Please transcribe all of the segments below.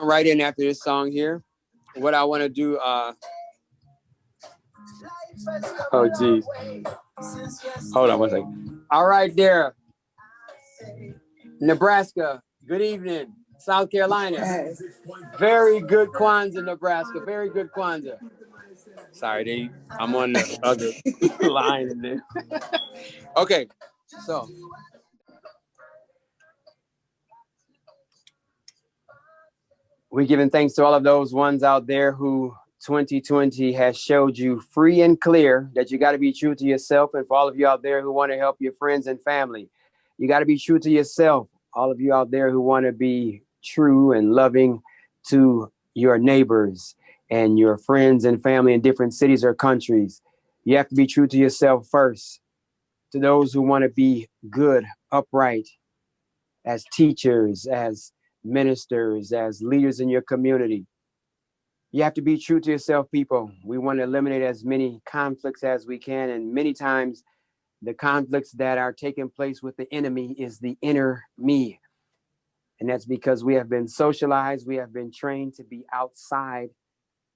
right in after this song here. What I want to do, oh geez, hold on one second. All right there, Nebraska, good evening. South Carolina, very good Kwanzaa, Nebraska, very good Kwanzaa. Sorry, I'm on the other line in there. Okay, so we're giving thanks to all of those ones out there who 2020 has showed you free and clear that you got to be true to yourself. And for all of you out there who want to help your friends and family, you got to be true to yourself. All of you out there who want to be true and loving to your neighbors and your friends and family in different cities or countries, you have to be true to yourself first. To those who want to be good, upright, as teachers, as ministers, as leaders in your community, you have to be true to yourself, people. We want to eliminate as many conflicts as we can. And many times the conflicts that are taking place with the enemy is the inner me. And that's because we have been socialized. We have been trained to be outside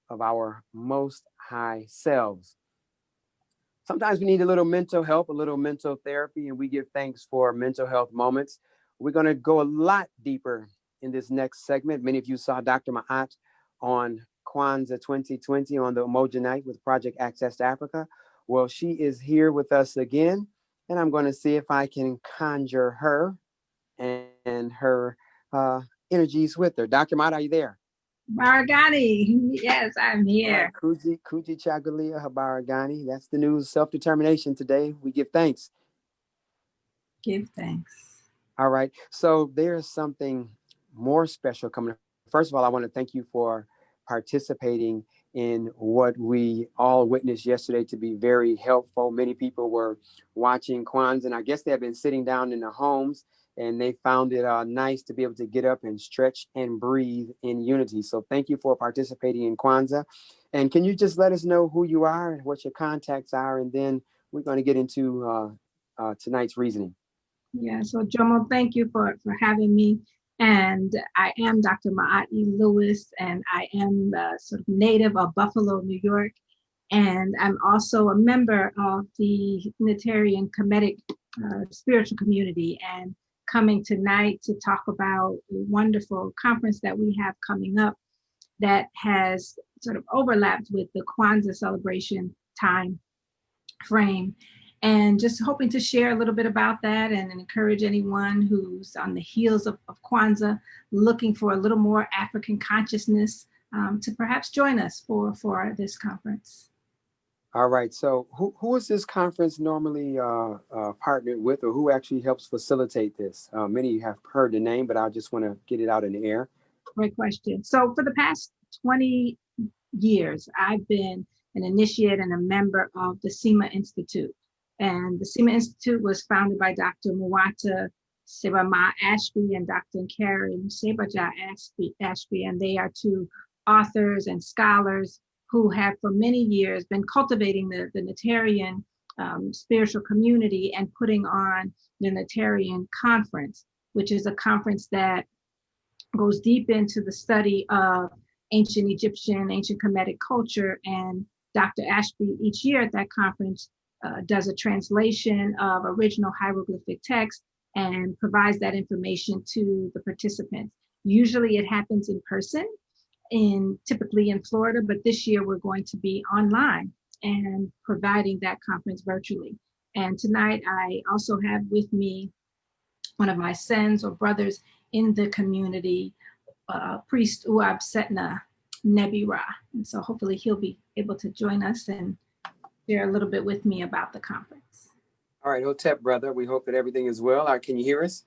of our most high selves. Sometimes we need a little mental help, a little mental therapy, and we give thanks for mental health moments. We're going to go a lot deeper in this next segment. Many of you saw Dr. Maat on Kwanzaa 2020 on the Umoja Night with Project Access to Africa. Well, she is here with us again, and I'm going to see if I can conjure her and her energies with her. Dr. Maat, are you there? Baragani, yes, I'm here. Kuji Chagalia Habaragani. That's the news, self-determination today. We give thanks. Give thanks. All right. So there's something more special coming up. First of all, I want to thank you for participating in what we all witnessed yesterday to be very helpful. Many people were watching Kwanzaa, and I guess they have been sitting down in their homes and they found it nice to be able to get up and stretch and breathe in unity. So thank you for participating in Kwanzaa. And can you just let us know who you are and what your contacts are? And then we're going to get into tonight's reasoning. Yeah, so Jomo, thank you for having me. And I am Dr. Maat E.L.Lewis, and I am the sort of native of Buffalo, New York. And I'm also a member of the Unitarian Kemetic spiritual community, and coming tonight to talk about a wonderful conference that we have coming up that has sort of overlapped with the Kwanzaa celebration time frame. And just hoping to share a little bit about that and encourage anyone who's on the heels of Kwanzaa, looking for a little more African consciousness, to perhaps join us for this conference. All right. So who is this conference normally partnered with, or who actually helps facilitate this? Many have heard the name, but I just want to get it out in the air. Great question. So for the past 20 years, I've been an initiate and a member of the SEMA Institute. And the SEMA Institute was founded by Dr. Muata Sebama Ashby and Dr. Karen Sebaja Ashby, and they are two authors and scholars who have for many years been cultivating the Unitarian spiritual community and putting on the Unitarian Conference, which is a conference that goes deep into the study of ancient Egyptian, ancient Kemetic culture. And Dr. Ashby each year at that conference does a translation of original hieroglyphic text and provides that information to the participants. Usually it happens in person, typically in Florida, but this year we're going to be online and providing that conference virtually. And tonight I also have with me one of my sons or brothers in the community, Priest Uab Setna Nebira. And so hopefully he'll be able to join us and share a little bit with me about the conference. All right, Hotep, brother, we hope that everything is well. Can you hear us?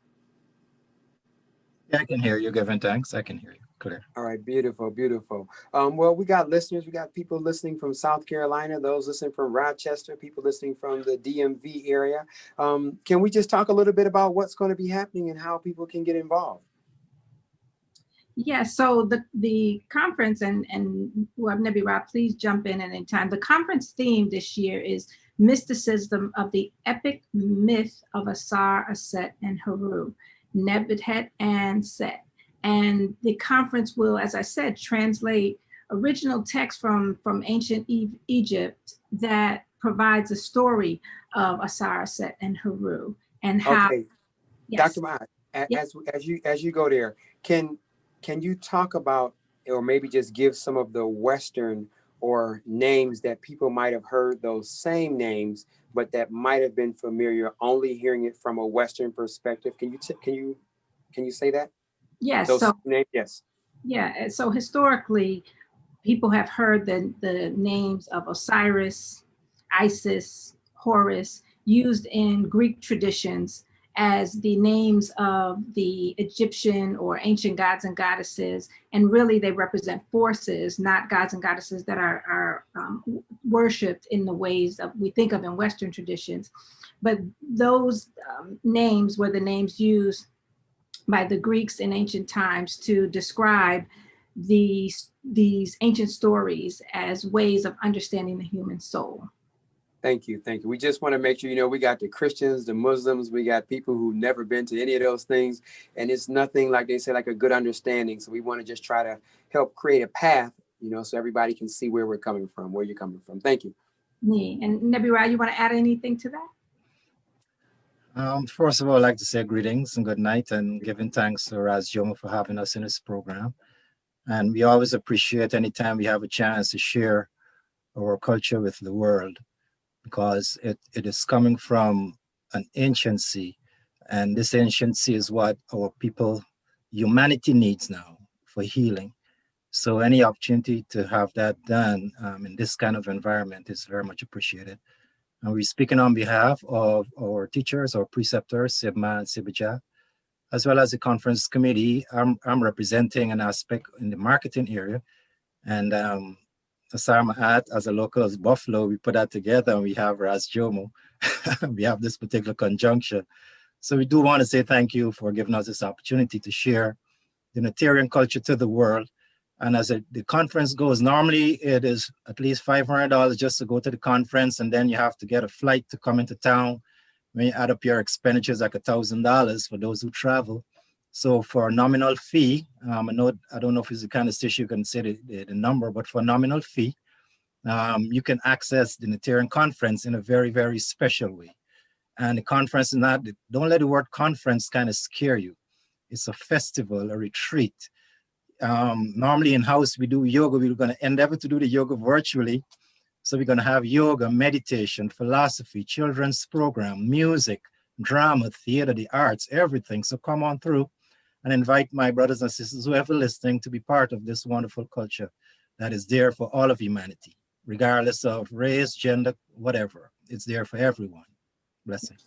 Yeah, I can hear you, giving thanks. I can hear you clear. All right, beautiful, beautiful. Well, we got listeners. We got people listening from South Carolina, those listening from Rochester, people listening from the DMV area. Can we just talk a little bit about what's going to be happening and how people can get involved? Yeah, so the conference, and Wab Nebi Ra, please jump in at any time. The conference theme this year is Mysticism of the Epic Myth of Asar, Aset, and Haru, Nebuchadnezzar and Set. And the conference will, as I said, translate original text from ancient Egypt that provides a story of Asar, Set, and Heru, and how. Okay, Dr. Yes. Maat, Yeah. as you go there, can you talk about, or maybe just give some of the Western or names that people might have heard those same names, but that might have been familiar only hearing it from a Western perspective? Can you say that? Yes. Those So names, yes. yeah. So historically, people have heard the names of Osiris, Isis, Horus used in Greek traditions as the names of the Egyptian or ancient gods and goddesses. And really, they represent forces, not gods and goddesses that are worshipped in the ways of we think of in Western traditions. But those names were the names used by the Greeks in ancient times to describe these ancient stories as ways of understanding the human soul. Thank you. Thank you. We just want to make sure, we got the Christians, the Muslims, we got people who've never been to any of those things. And it's nothing, like they say, like a good understanding. So we want to just try to help create a path, so everybody can see where we're coming from, where you're coming from. Thank you. Me. And Nebira, you want to add anything to that? First of all, I'd like to say greetings and good night and giving thanks to Raz Jomo for having us in this program. And we always appreciate any time we have a chance to share our culture with the world, because it is coming from an anciency. And this anciency is what our people, humanity needs now for healing. So any opportunity to have that done in this kind of environment is very much appreciated. And we're speaking on behalf of our teachers, our preceptors, Sibma and Sibija, as well as the conference committee. I'm representing an aspect in the marketing area. And Asar Maat, as a local as Buffalo, we put that together and we have Ras Jomo. We have this particular conjunction. So we do want to say thank you for giving us this opportunity to share the Unitarian culture to the world. And as the conference goes, normally it is at least $500 just to go to the conference, and then you have to get a flight to come into town. When you add up your expenditures, like $1,000 for those who travel. So for a nominal fee, I don't know if it's the kind of station you can say the number, but for a nominal fee, you can access the Unitarian conference in a very, very special way. And the conference is not, don't let the word conference kind of scare you. It's a festival, a retreat. Normally in-house, we do yoga. We're going to endeavor to do the yoga virtually. So we're going to have yoga, meditation, philosophy, children's program, music, drama, theater, the arts, everything. So come on through and invite my brothers and sisters, whoever listening, to be part of this wonderful culture that is there for all of humanity, regardless of race, gender, whatever. It's there for everyone. Blessings.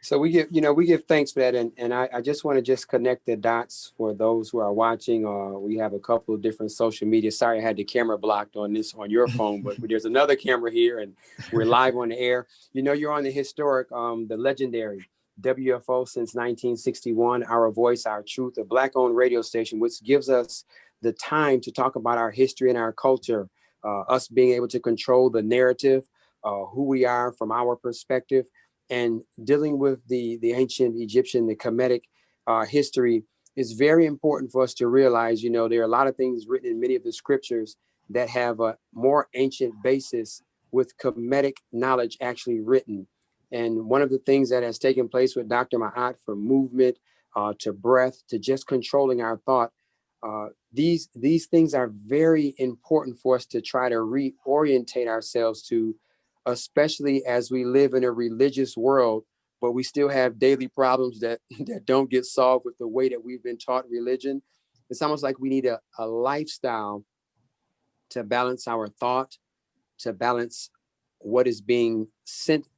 So we give thanks for that. And I just want to just connect the dots for those who are watching. We have a couple of different social media. Sorry, I had the camera blocked on your phone, but there's another camera here and we're live on the air. You're on the historic, the legendary WFO since 1961, Our Voice, Our Truth, a Black-owned radio station, which gives us the time to talk about our history and our culture, us being able to control the narrative, who we are from our perspective. And dealing with the ancient Egyptian, the Kemetic history is very important for us to realize. There are a lot of things written in many of the scriptures that have a more ancient basis with Kemetic knowledge actually written. And one of the things that has taken place with Dr. Maat, from movement to breath to just controlling our thought, these things are very important for us to try to reorientate ourselves to, especially as we live in a religious world, but we still have daily problems that don't get solved with the way that we've been taught religion. It's almost like we need a lifestyle to balance our thought, to balance what is being sent,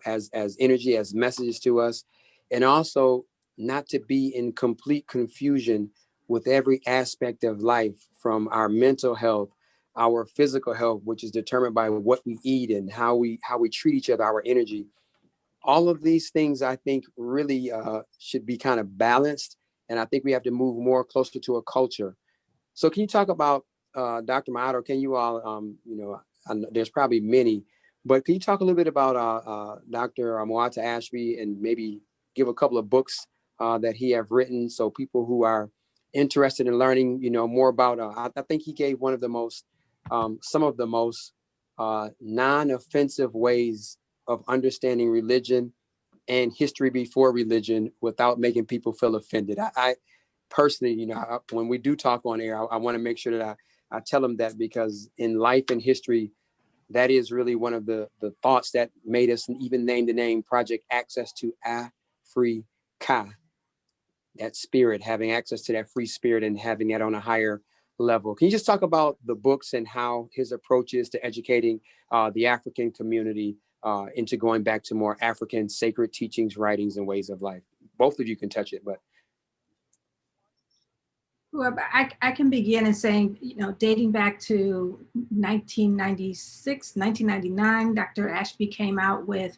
as energy, as messages to us, and also not to be in complete confusion with every aspect of life, from our mental health, our physical health, which is determined by what we eat and how we treat each other, our energy. All of these things, I think, really should be kind of balanced. And I think we have to move more closer to a culture. So can you talk about, Dr. Maat, or can you all, there's probably many, but can you talk a little bit about Dr. Muata Ashby, and maybe give a couple of books that he have written, so people who are interested in learning, more about, I think he gave one of the most, some of the most non-offensive ways of understanding religion and history before religion without making people feel offended. I personally, when we do talk on air, I want to make sure that I tell them that, because in life and history, that is really one of the thoughts that made us even name the name Project Access to AfreeKa. That spirit, having access to that free spirit and having that on a higher level. Can you just talk about the books and how his approach is to educating the African community into going back to more African sacred teachings, writings, and ways of life? Both of you can touch it, but. Well, I can begin in saying, dating back to 1996, 1999, Dr. Ashby came out with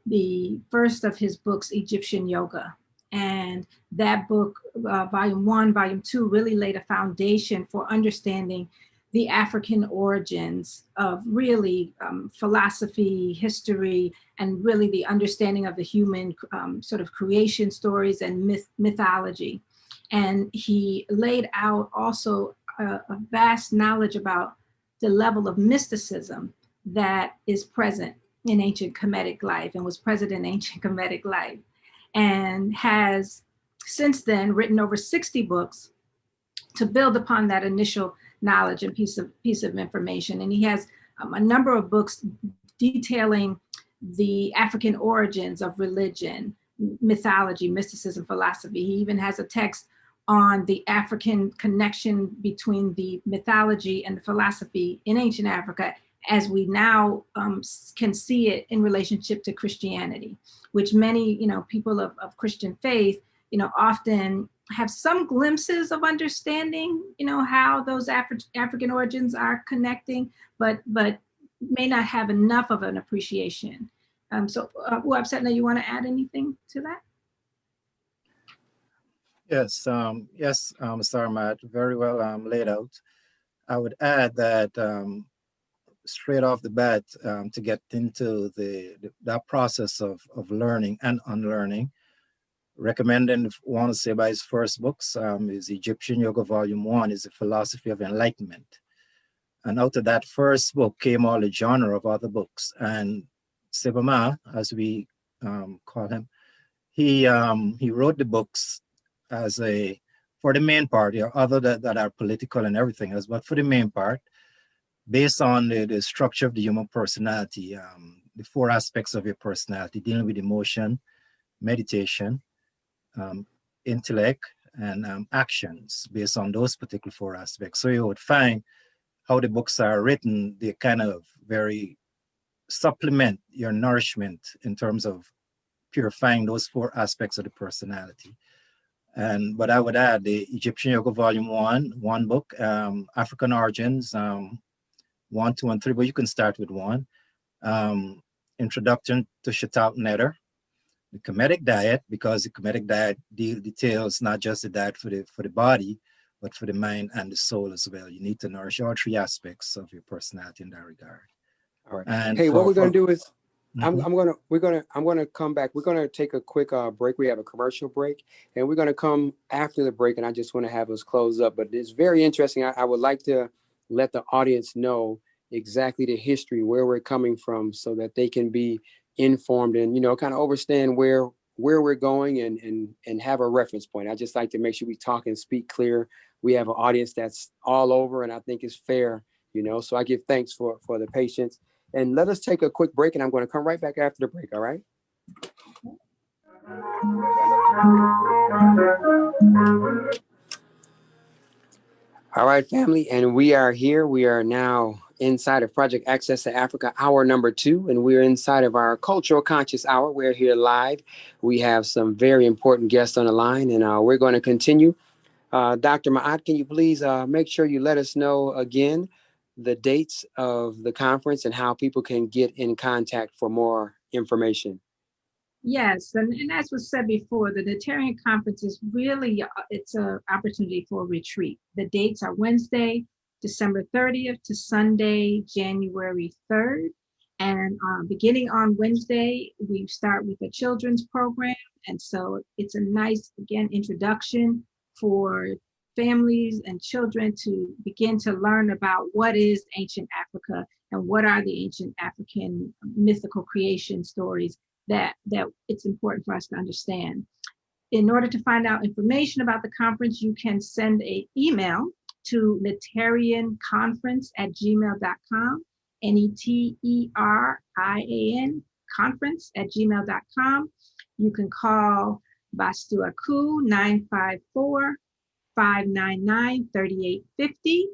the first of his books, Egyptian Yoga. And that book, volume 1, volume 2, really laid a foundation for understanding the African origins of really philosophy, history, and really the understanding of the human sort of creation stories and mythology. And he laid out also a vast knowledge about the level of mysticism that is present in ancient Kemetic life and was present in ancient Kemetic life, and has since then written over 60 books to build upon that initial knowledge and piece of information. And he has a number of books detailing the African origins of religion, mythology, mysticism, philosophy. He even has a text on the African connection between the mythology and the philosophy in ancient Africa, as we now can see it in relationship to Christianity, which many people of Christian faith often have some glimpses of understanding how those African origins are connecting, but may not have enough of an appreciation. So Setna, you want to add anything to that? Yes, Mr. Maat, very well laid out. I would add that straight off the bat, to get into that process of learning and unlearning, recommending, want to say, by his first books is Egyptian Yoga Volume 1 is the Philosophy of Enlightenment. And out of that first book came all the genre of other books. And Sebama, as we call him, he wrote the books as for the main part, other that are political and everything else, but for the main part, based on the structure of the human personality, the 4 aspects of your personality, dealing with emotion, meditation, intellect, and actions, based on those particular 4 aspects. So you would find how the books are written, they kind of very supplement your nourishment in terms of purifying those 4 aspects of the personality. But I would add the Egyptian Yoga Volume 1 book, African Origins, 1, 2, and 3, but you can start with 1. Introduction to Shatat Netter, the Kemetic diet, because the Kemetic diet details not just the diet for the body, but for the mind and the soul as well. You need to nourish all 3 aspects of your personality in that regard. All right. And hey, what we're going to do is, mm-hmm. I'm gonna come back. We're gonna take a quick break. We have a commercial break, and we're gonna come after the break. And I just want to have us close up. But it's very interesting. I would like to let the audience know exactly the history, where we're coming from, so that they can be informed and kind of understand where we're going and have a reference point. I just like to make sure we talk and speak clear. We have an audience that's all over, and I think it's fair. So I give thanks for the patience. And let us take a quick break, and I'm going to come right back after the break, all right? All right, family, and we are here. We are now inside of Project Access to Africa, hour number 2, and we're inside of our Cultural Conscious Hour. We're here live. We have some very important guests on the line, and we're going to continue. Dr. Maat, can you please make sure you let us know again the dates of the conference and how people can get in contact for more information? Yes, and as was said before, the Daytarian Conference is really, it's an opportunity for a retreat. The dates are Wednesday, December 30th to Sunday, January 3rd. And beginning on Wednesday, we start with a children's program. And so it's a nice, again, introduction for families and children to begin to learn about what is ancient Africa and what are the ancient African mythical creation stories that it's important for us to understand. In order to find out information about the conference, you can send an email to neterianconference@gmail.com, NETERIAN conference@gmail.com. You can call Bastu Aku 954-599-3850,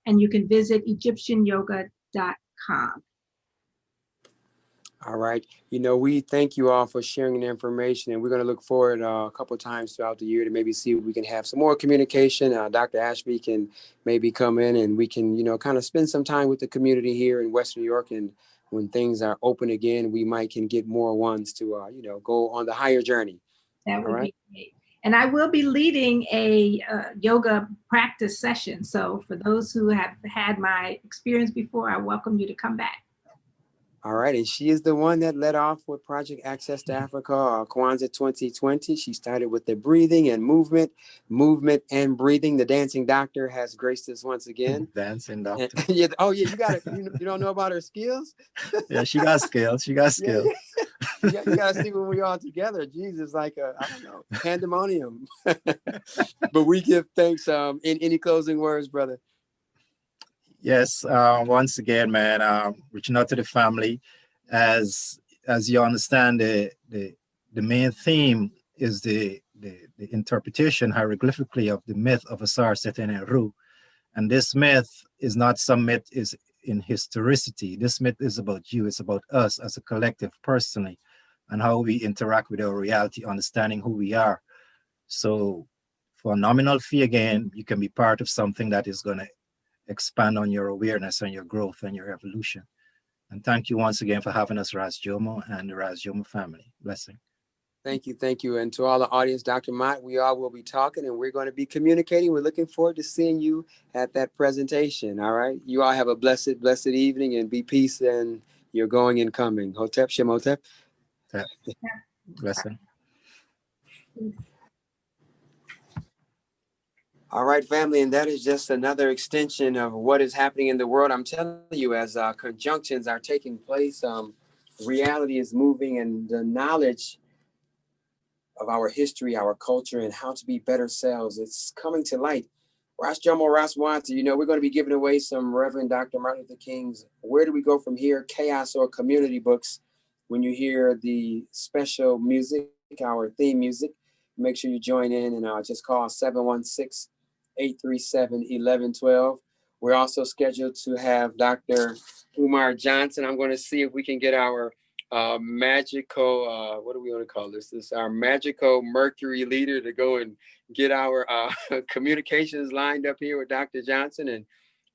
and you can visit EgyptianYoga.com. All right. You know, we thank you all for sharing the information, and we're going to look forward a couple of times throughout the year to maybe see if we can have some more communication. Dr. Ashby can maybe come in and we can, you know, kind of spend some time with the community here in West New York. And when things are open again, we might can get more ones to, you know, go on the higher journey. That would be great. And I will be leading a yoga practice session. So for those who have had my experience before, I welcome you to come back. All right, and she is the one that led off with Project Access to Africa, Kwanzaa 2020. She started with the breathing and movement and breathing. The dancing doctor has graced us once again. Dancing doctor. And, yeah, oh yeah, you got it. You don't know about her skills? Yeah, she got skills. She got skills. Yeah. You got to see when we all together. Jesus, like I don't know, pandemonium. But we give thanks. In any closing words, brother? Yes, once again, man, reaching out to the family, as you understand, the main theme is the interpretation hieroglyphically of the myth of Asar, Setna, and Ru. And this myth is not some myth is in historicity. This myth is about you. It's about us as a collective personally and how we interact with our reality, understanding who we are. So for a nominal fee, again, you can be part of something that is going to expand on your awareness and your growth and your evolution. And thank you once again for having us, Ras Jomo and the Ras Jomo family. Blessing. Thank you. And to all the audience, Dr. Maat, we all will be talking and we're going to be communicating. We're looking forward to seeing you at that presentation. All right. You all have a blessed evening and be peace and you're going and coming. Hotep, Shemotep. Blessing. All right, family, and that is just another extension of what is happening in the world. I'm telling you, as conjunctions are taking place, reality is moving, and the knowledge of our history, our culture, and how to be better selves, it's coming to light. Ras Jomo, Ras Muata, you know, we're going to be giving away some Reverend Dr. Martin Luther King's Where Do We Go From Here? Chaos or Community books. When you hear the special music, our theme music, make sure you join in and just call 716-837-1112. We're also scheduled to have Dr. Umar Johnson. I'm going to see if we can get our magical, what do we want to call this? This is our magical Mercury leader to go and get our communications lined up here with Dr. Johnson. And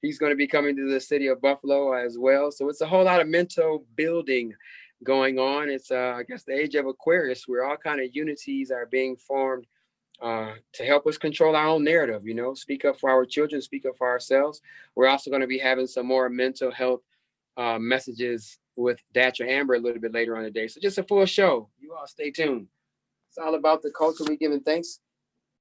he's going to be coming to the city of Buffalo as well. So it's a whole lot of mental building going on. It's, I guess, the age of Aquarius, where all kind of unities are being formed to help us control our own narrative, you know, speak up for our children, speak up for ourselves. We're also going to be having some more mental health messages with DayatraAmber a little bit later on today. So just a full show. You all stay tuned. It's all about the culture we giving thanks.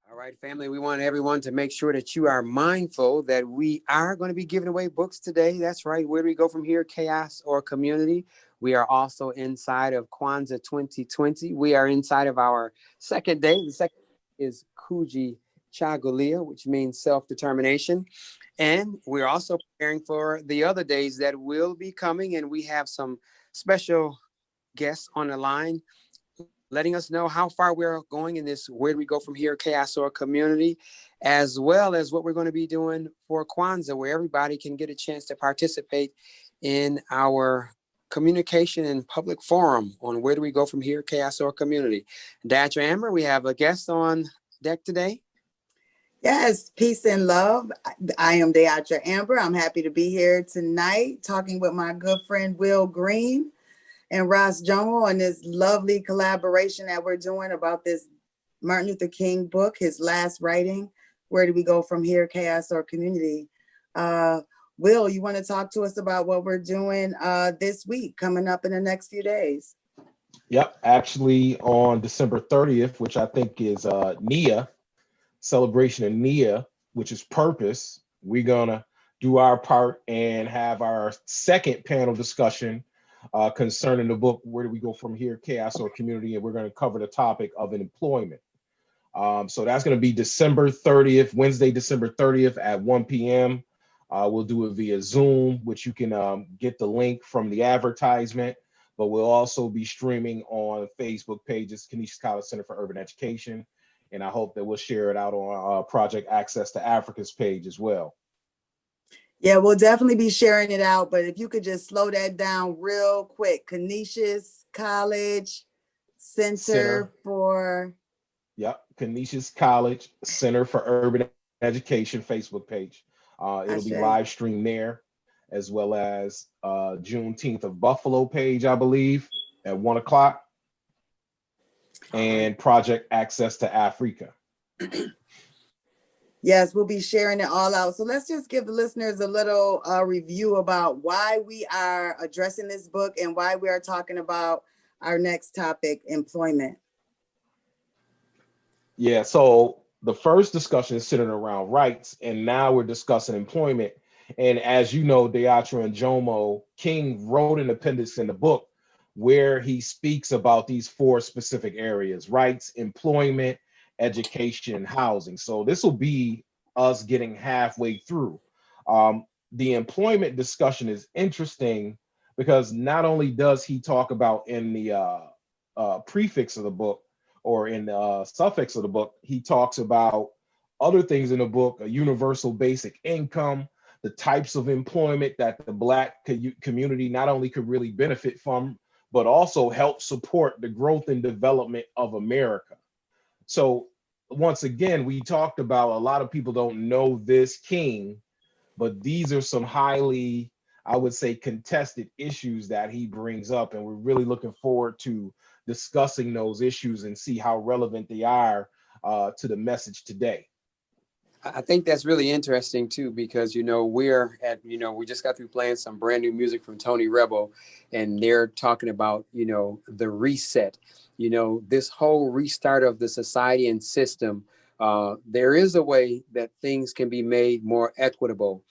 All right, family, we want everyone to make sure that you are mindful that we are going to be giving away books today. That's right. Where do we go from here? Chaos or community? We are also inside of Kwanzaa 2020. We are inside of our second day. The second is Kuji Chagulia, which means self-determination. And we're also preparing for the other days that will be coming. And we have some special guests on the line letting us know how far we're going in this Where Do We Go From Here? Chaos or Community, as well as what we're going to be doing for Kwanzaa, where everybody can get a chance to participate in our communication and public forum on Where Do We Go From Here? Chaos or Community. DayatraAmber, we have a guest on deck today. Yes, peace and love. I am DayatraAmber. I'm happy to be here tonight talking with my good friend Will Green and Ras Jomo on this lovely collaboration that we're doing about this Martin Luther King book, his last writing, Where Do We Go From Here? Chaos or Community. Will, you want to talk to us about what we're doing this week, coming up in the next few days? Yep, actually on December 30th, which I think is Nia, celebration of Nia, which is purpose. We're gonna do our part and have our second panel discussion concerning the book, Where Do We Go From Here, Chaos or Community? And we're going to cover the topic of employment. So that's going to be December 30th, Wednesday, December 30th at 1 p.m. We'll do it via Zoom, which you can get the link from the advertisement, but we'll also be streaming on Facebook pages, Canisius College Center for Urban Education. And I hope that we'll share it out on Project Access to Africa's page as well. Yeah, we'll definitely be sharing it out, but if you could just slow that down real quick. Canisius College Center for... Yep, Canisius College Center for Urban Education Facebook page. It'll be live streamed there, as well as Juneteenth of Buffalo page, I believe, at 1 o'clock. And Project Access to AfreeKa. Yes, we'll be sharing it all out. So let's just give the listeners a little review about why we are addressing this book and why we are talking about our next topic, employment. Yeah, so the first discussion is centered around rights, and now we're discussing employment. And as you know, Dayatra and Jomo, King wrote an appendix in the book where he speaks about these 4 specific areas: rights, employment, education, and housing. So this will be us getting halfway through. The employment discussion is interesting because not only does he talk about in the prefix of the book or in the suffix of the book, he talks about other things in the book: a universal basic income, the types of employment that the Black community not only could really benefit from, but also help support the growth and development of America. So once again, we talked about, a lot of people don't know this King, but these are some highly, I would say, contested issues that he brings up. And we're really looking forward to discussing those issues and see how relevant they are to the message today. I think that's really interesting too, because, we just got through playing some brand new music from Tony Rebel, and they're talking about, the reset, this whole restart of the society and system. There is a way that things can be made more equitable.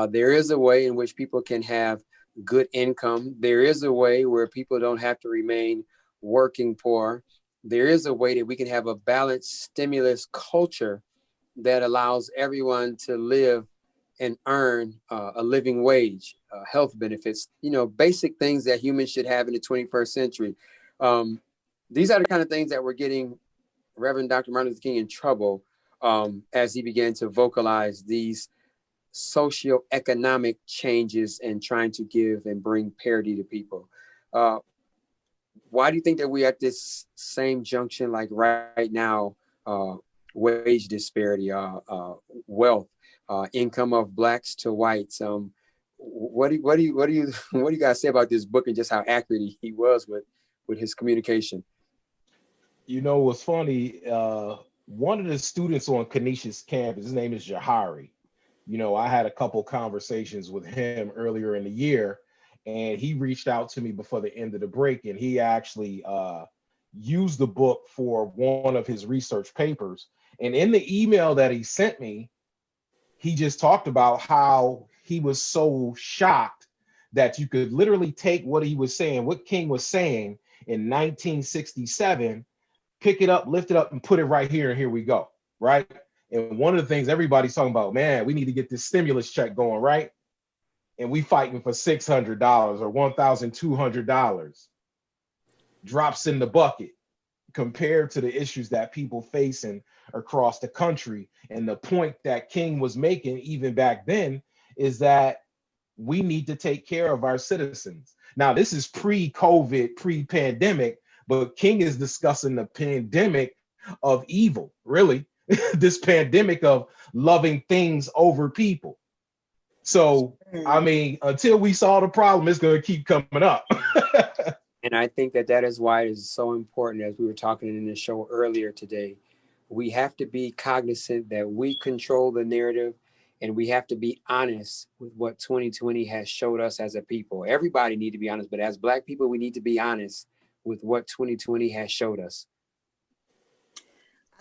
There is a way in which people can have good income. There is a way where people don't have to remain working poor. There is a way that we can have a balanced stimulus culture that allows everyone to live and earn a living wage, health benefits, basic things that humans should have in the 21st century. These are the kind of things that were getting Reverend Dr. Martin Luther King in trouble as he began to vocalize these socioeconomic changes and trying to give and bring parity to people. Why do you think that we're at this same junction, like right now? Wage disparity, wealth, income of Blacks to whites. What do you guys say about this book and just how accurate he was with his communication? What's funny? One of the students on Canisius campus, his name is Jahari. I had a couple conversations with him earlier in the year, and he reached out to me before the end of the break, and he actually used the book for one of his research papers. And in the email that he sent me, he just talked about how he was so shocked that you could literally take what he was saying, what King was saying in 1967, pick it up, lift it up, and put it right here, and here we go, right? And one of the things everybody's talking about, man, we need to get this stimulus check going, right? And we fighting for $600 or $1,200. Drops in the bucket compared to the issues that people facing across the country. And the point that King was making even back then is that we need to take care of our citizens. Now, this is pre-COVID, pre-pandemic, but King is discussing the pandemic of evil, really, this pandemic of loving things over people. So, I mean, until we solve the problem, it's going to keep coming up. And I think that is why it is so important, as we were talking in the show earlier today. We have to be cognizant that we control the narrative, and we have to be honest with what 2020 has showed us as a people. Everybody need to be honest, but as Black people, we need to be honest with what 2020 has showed us.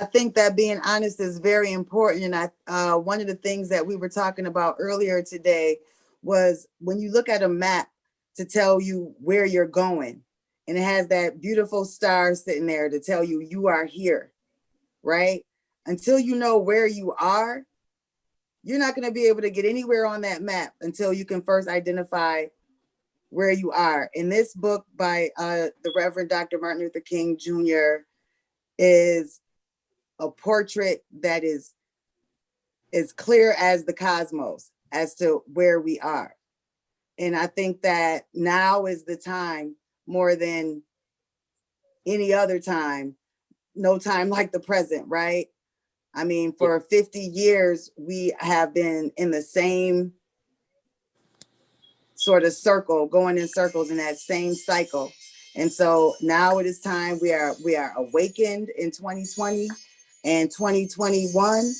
I think that being honest is very important. And one of the things that we were talking about earlier today was when you look at a map to tell you where you're going, and it has that beautiful star sitting there to tell you you are here, right? Until you know where you are, you're not going to be able to get anywhere on that map until you can first identify where you are. In this book by the Reverend Dr. Martin Luther King Jr. is a portrait that is as clear as the cosmos as to where we are. And I think that now is the time more than any other time, no time like the present, right? I mean, for 50 years, we have been in the same sort of circle, going in circles in that same cycle. And so now it is time we are awakened in 2020 and 2021.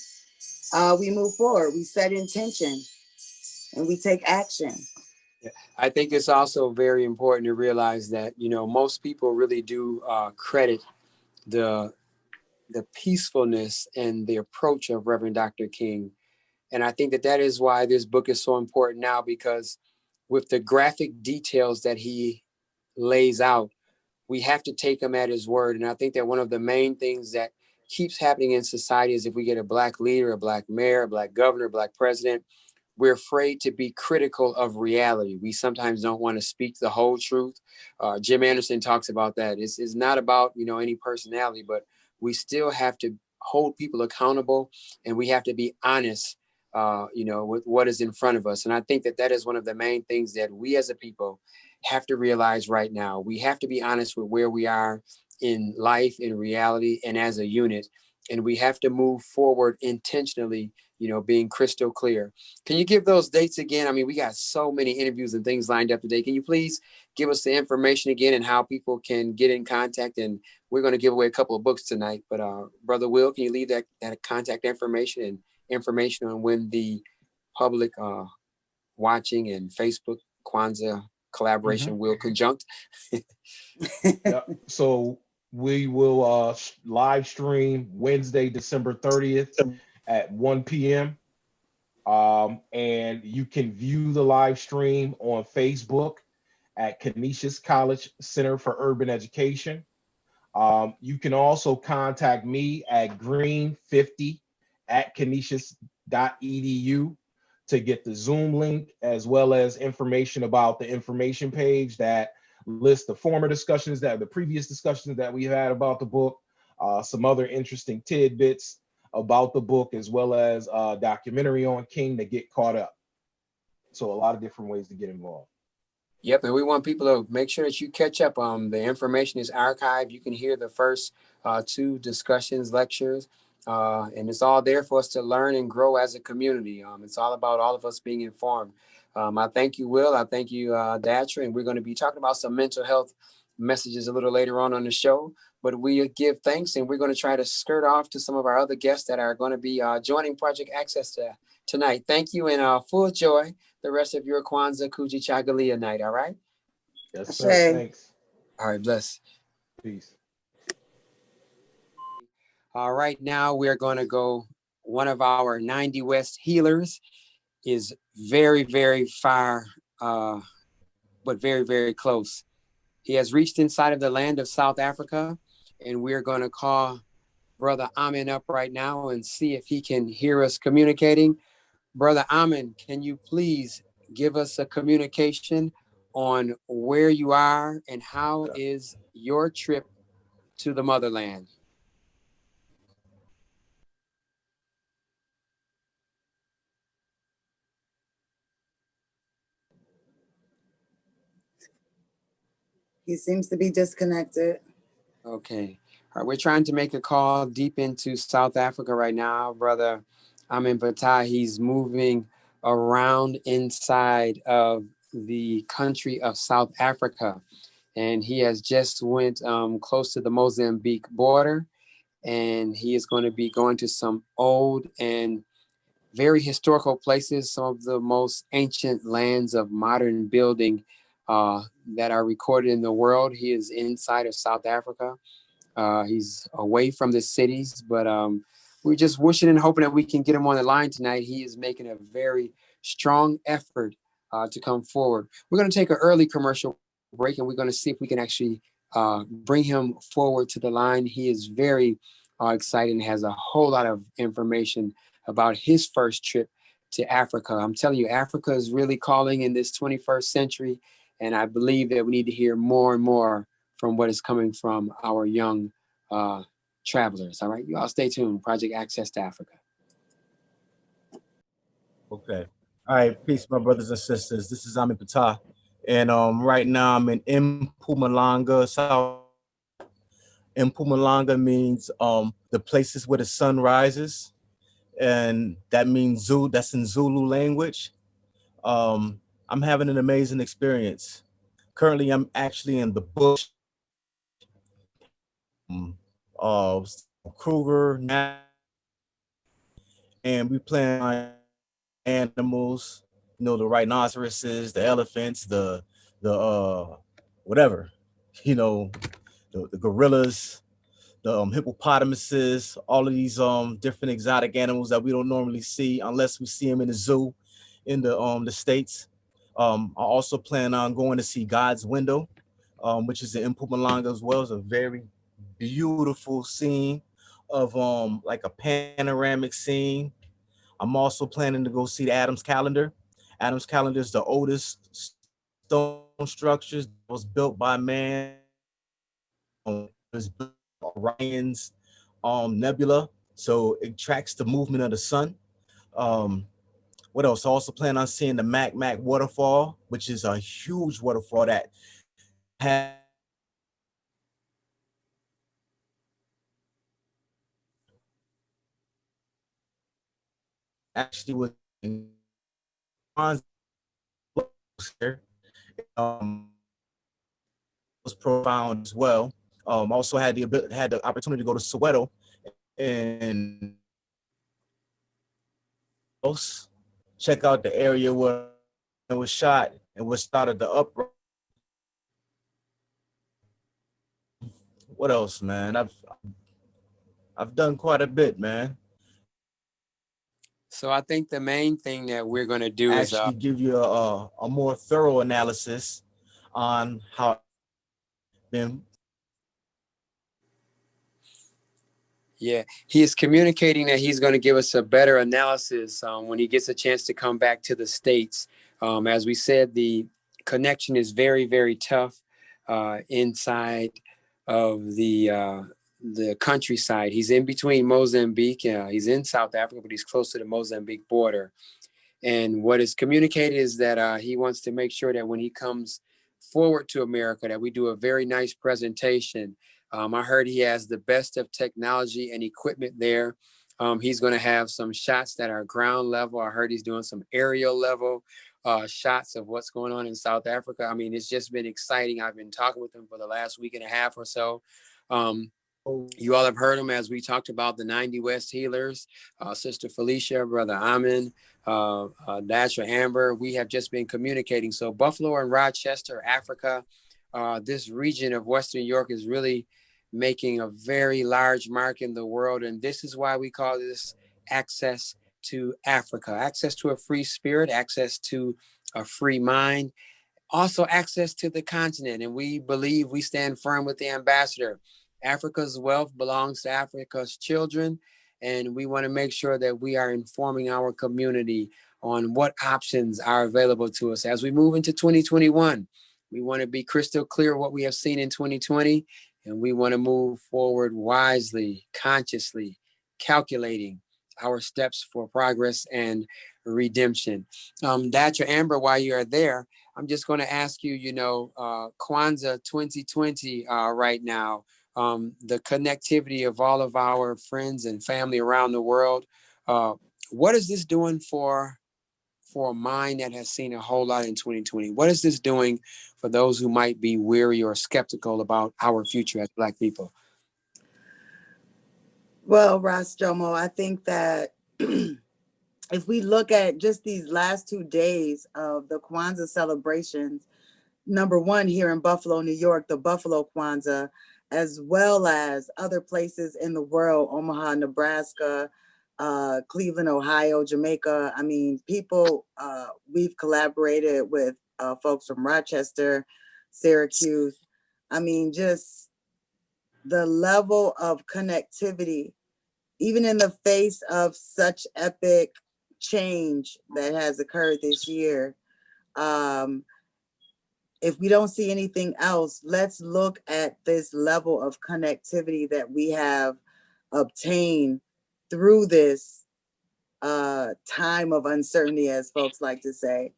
We move forward, we set intention, and we take action. I think it's also very important to realize that, you know, most people really do credit the peacefulness and the approach of Reverend Dr. King. And I think that that is why this book is so important now, because with the graphic details that he lays out, we have to take him at his word. And I think that one of the main things that keeps happening in society is if we get a Black leader, a Black mayor, a Black governor, a Black president, we're afraid to be critical of reality. We sometimes don't want to speak the whole truth. Jim Anderson talks about that. It's not about, you know, any personality, but we still have to hold people accountable, and we have to be honest, you know, with what is in front of us. And I think that that is one of the main things that we as a people have to realize right now. We have to be honest with where we are in life, in reality, and as a unit. And we have to move forward intentionally, you know, being crystal clear. Can you give those dates again? I mean, we got so many interviews and things lined up today. Can you please give us the information again and how people can get in contact? And we're going to give away a couple of books tonight. But Brother Will, can you leave that contact information and information on when the public watching and Facebook Kwanzaa collaboration will conjunct? Yeah. So we will live stream Wednesday, December 30th at 1 p.m. And you can view the live stream on Facebook at Canisius College Center for Urban Education. You can also contact me at green50@canisius.edu to get the Zoom link, as well as information about the information page that lists the former discussions, that the previous discussions that we had about the book, some other interesting tidbits about the book, as well as a documentary on King to get caught up. So a lot of different ways to get involved. Yep, and we want people to make sure that you catch up. The information is archived. You can hear the first two discussions, lectures, and it's all there for us to learn and grow as a community. It's all about all of us being informed. I thank you, Will. I thank you, Dayatra, and we're going to be talking about some mental health messages a little later on the show. But we give thanks, and we're going to try to skirt off to some of our other guests that are going to be joining Project Access tonight. Thank you, and full joy the rest of your Kwanzaa Kuji Chagalia night, all right? Yes, sir. Thanks. All right, bless. Peace. All right, now we're going to go. One of our 90 West healers is very, very far, but very, very close. He has reached inside of the land of South Africa, and we're going to call Brother Amin up right now and see if he can hear us communicating. Brother Amin, can you please give us a communication on where you are and how is your trip to the motherland? He seems to be disconnected. Okay. All right, we're trying to make a call deep into South Africa right now. Brother Amin Batai, he's moving around inside of the country of South Africa. And he has just went close to the Mozambique border. And he is going to be going to some old and very historical places, some of the most ancient lands of modern building that are recorded in the world. He is inside of South Africa. He's away from the cities, but we're just wishing and hoping that we can get him on the line tonight. He is making a very strong effort to come forward. We're going to take an early commercial break, and we're going to see if we can actually bring him forward to the line. He is very excited and has a whole lot of information about his first trip to Africa. I'm telling you, Africa is really calling in this 21st century, and I believe that we need to hear more and more from what is coming from our young travelers. All right, you all stay tuned. Project Access to Africa. Okay. All right. Peace, my brothers and sisters. This is Imhotep. And right now I'm in Mpumalanga, South. Mpumalanga means the places where the sun rises. And that means Zulu, that's in Zulu language. I'm having an amazing experience. Currently, I'm actually in the bush of Kruger, and we plan on animals, you know, the rhinoceroses, the elephants, the whatever, you know, the gorillas, the hippopotamuses, all of these different exotic animals that we don't normally see unless we see them in the zoo in the States. I also plan on going to see God's Window, which is in Mpumalanga as well. It's a very beautiful scene of like a panoramic scene. I'm also planning to go see the Adams Calendar. Adams Calendar is the oldest stone structures that was built by man. It was built by Orion's nebula, so it tracks the movement of the sun. What else? I also plan on seeing the Mac waterfall, which is a huge waterfall that has actually was was profound as well. Also had the opportunity to go to Soweto and check out the area where it was shot and what started the uprising. What else, man? I've done quite a bit, man. So I think the main thing that we're going to do is actually give you a more thorough analysis on how been. Yeah, he is communicating that he's going to give us a better analysis when he gets a chance to come back to the States. As we said, the connection is very, very tough inside of the countryside. He's in between Mozambique. He's in South Africa, but he's close to the Mozambique border. And what is communicated is that he wants to make sure that when he comes forward to America, that we do a very nice presentation. I heard he has the best of technology and equipment there. He's going to have some shots that are ground level. I heard he's doing some aerial level shots of what's going on in South Africa. I mean, it's just been exciting. I've been talking with him for the last week and a half or so. You all have heard him as we talked about the 90 West Healers, Sister Felicia, Brother Amin, DayatraAmber. We have just been communicating. So Buffalo and Rochester, Africa, this region of Western New York is really making a very large mark in the world. And this is why we call this access to Africa, access to a free spirit, access to a free mind, also access to the continent. And we believe, we stand firm with the ambassador. Africa's wealth belongs to Africa's children. And we want to make sure that we are informing our community on what options are available to us. As we move into 2021, we want to be crystal clear what we have seen in 2020. And we want to move forward wisely, consciously, calculating our steps for progress and redemption. DayatraAmber, while you are there, I'm just going to ask you, Kwanzaa 2020 right now, the connectivity of all of our friends and family around the world. What is this doing for a mind that has seen a whole lot in 2020? What is this doing for those who might be weary or skeptical about our future as Black people? Well, Ras Jomo, I think that if we look at just these last 2 days of the Kwanzaa celebrations, number one, here in Buffalo, New York, the Buffalo Kwanzaa, as well as other places in the world, Omaha, Nebraska, Cleveland, Ohio, Jamaica. I mean, people, we've collaborated with folks from Rochester, Syracuse. I mean, just the level of connectivity, even in the face of such epic change that has occurred this year. If we don't see anything else, let's look at this level of connectivity that we have obtained through this time of uncertainty, as folks like to say.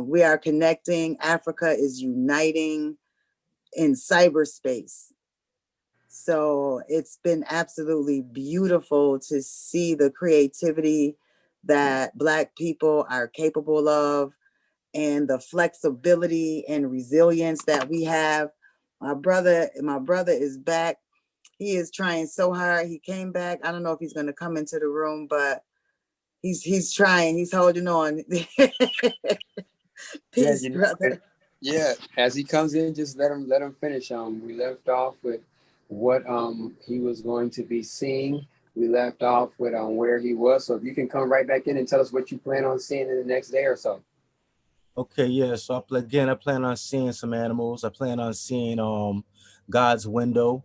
We are connecting. Africa is uniting in cyberspace. So it's been absolutely beautiful to see the creativity that Black people are capable of and the flexibility and resilience that we have. My brother is back. He is trying so hard. He came back. I don't know if he's going to come into the room, but he's trying. He's holding on. Peace, Yeah, brother. yeah. As he comes in, just let him finish. We left off with what he was going to be seeing. We left off with where he was. So if you can come right back in and tell us what you plan on seeing in the next day or so. Okay, yeah. So I plan on seeing some animals. I plan on seeing God's window.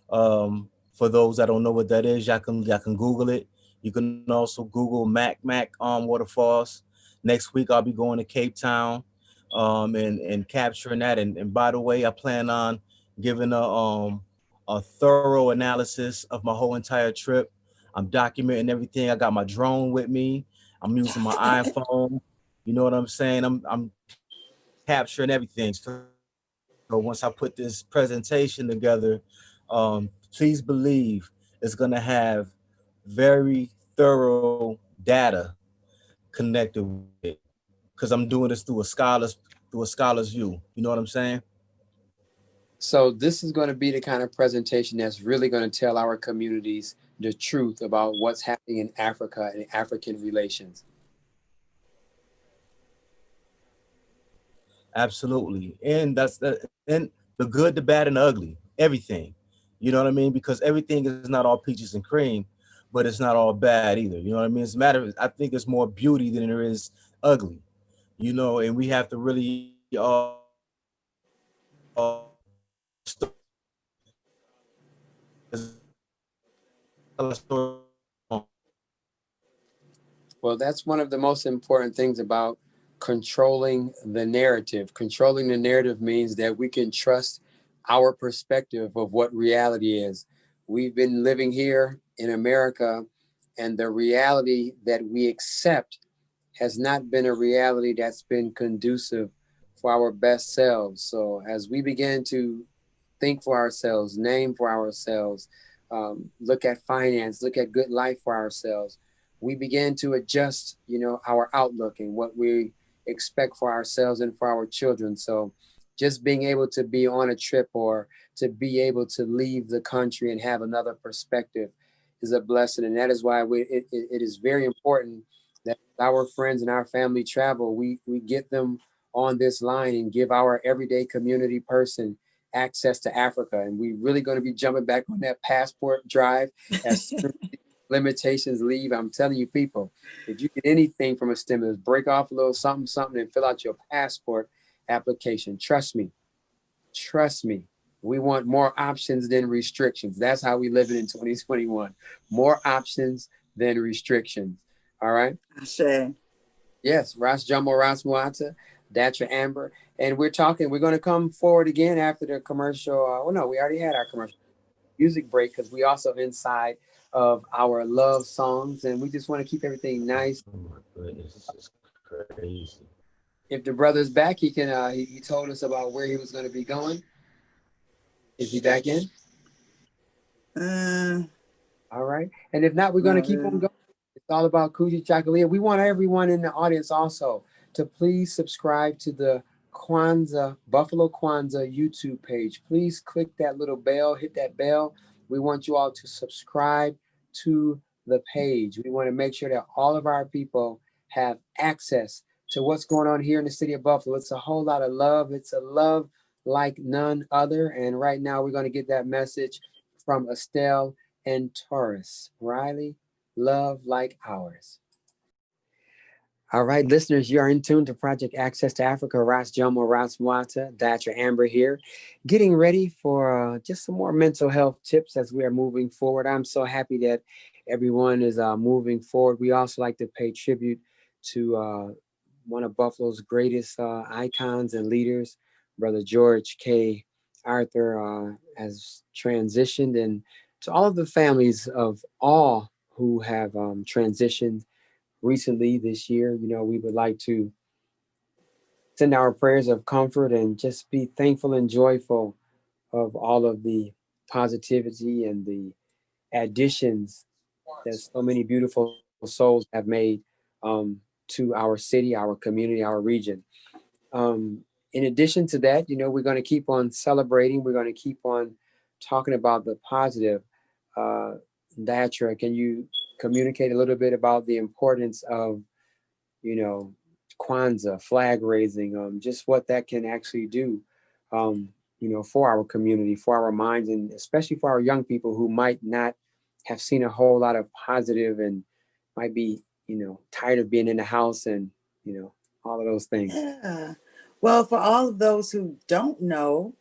For those that don't know what that is, y'all can Google it. You can also Google Mac waterfalls. Next week I'll be going to Cape Town, and capturing that. And by the way, I plan on giving a thorough analysis of my whole entire trip. I'm documenting everything. I got my drone with me. I'm using my iPhone. You know what I'm saying? I'm capturing everything. So once I put this presentation together, please believe it's gonna have very thorough data connected with it, because I'm doing this through a scholar's view. You know what I'm saying? So this is going to be the kind of presentation that's really going to tell our communities the truth about what's happening in Africa and African relations. Absolutely. And and the good, the bad, and the ugly, everything. You know what I mean? Because everything is not all peaches and cream, but it's not all bad either. You know what I mean? It's a matter of, I think there's more beauty than there is ugly, you know, and we have to really Well, that's one of the most important things about controlling the narrative. Controlling the narrative means that we can trust our perspective of what reality is. We've been living here in America, and the reality that we accept has not been a reality that's been conducive for our best selves. So as we begin to think for ourselves, name for ourselves, look at finance, look at good life for ourselves, we begin to adjust, our outlook and what we expect for ourselves and for our children. So just being able to be on a trip or to be able to leave the country and have another perspective is a blessing. And that is why it is very important that our friends and our family travel. We get them on this line and give our everyday community person access to Africa. And we really going to be jumping back on that passport drive as soon as limitations leave. I'm telling you, people, if you get anything from a stimulus, break off a little something, and fill out your passport application. Trust me. We want more options than restrictions. That's how we live it in 2021. More options than restrictions. All right. Sure. Yes, Jomo, Muata, DayatraAmber. And we're going to come forward again after the commercial. No, we already had our commercial music break because we also inside of our love songs, and we just want to keep everything nice. Oh my goodness, this is crazy. If the brother's back, he can. He told us about where he was going to be going. Is he back in? All right. And if not, we're going to keep on going. It's all about Kuji Chakalia. We want everyone in the audience also to please subscribe to the Buffalo Kwanzaa YouTube page. Please click that little bell, hit that bell. We want you all to subscribe to the page. We want to make sure that all of our people have access to what's going on here in the city of Buffalo. It's a whole lot of love. It's a love like none other. And right now we're going to get that message from Estelle and Taurus. Riley, love like ours. All right, listeners, you are in tune to Project Access to Africa. Ras Jomo, Ras Muata, DayatraAmber here, getting ready for just some more mental health tips as we are moving forward. I'm so happy that everyone is moving forward. We also like to pay tribute to one of Buffalo's greatest icons and leaders, Brother George K. Arthur, has transitioned, and to all of the families of all who have transitioned recently this year. We would like to send our prayers of comfort and just be thankful and joyful of all of the positivity and the additions that so many beautiful souls have made to our city, our community, our region. In addition to that, we're going to keep on celebrating. We're going to keep on talking about the positive. Dayatra, can you communicate a little bit about the importance of you know, Kwanzaa, flag raising, just what that can actually do, for our community, for our minds, and especially for our young people who might not have seen a whole lot of positive and might be, tired of being in the house and, all of those things. Yeah. Well, for all of those who don't know,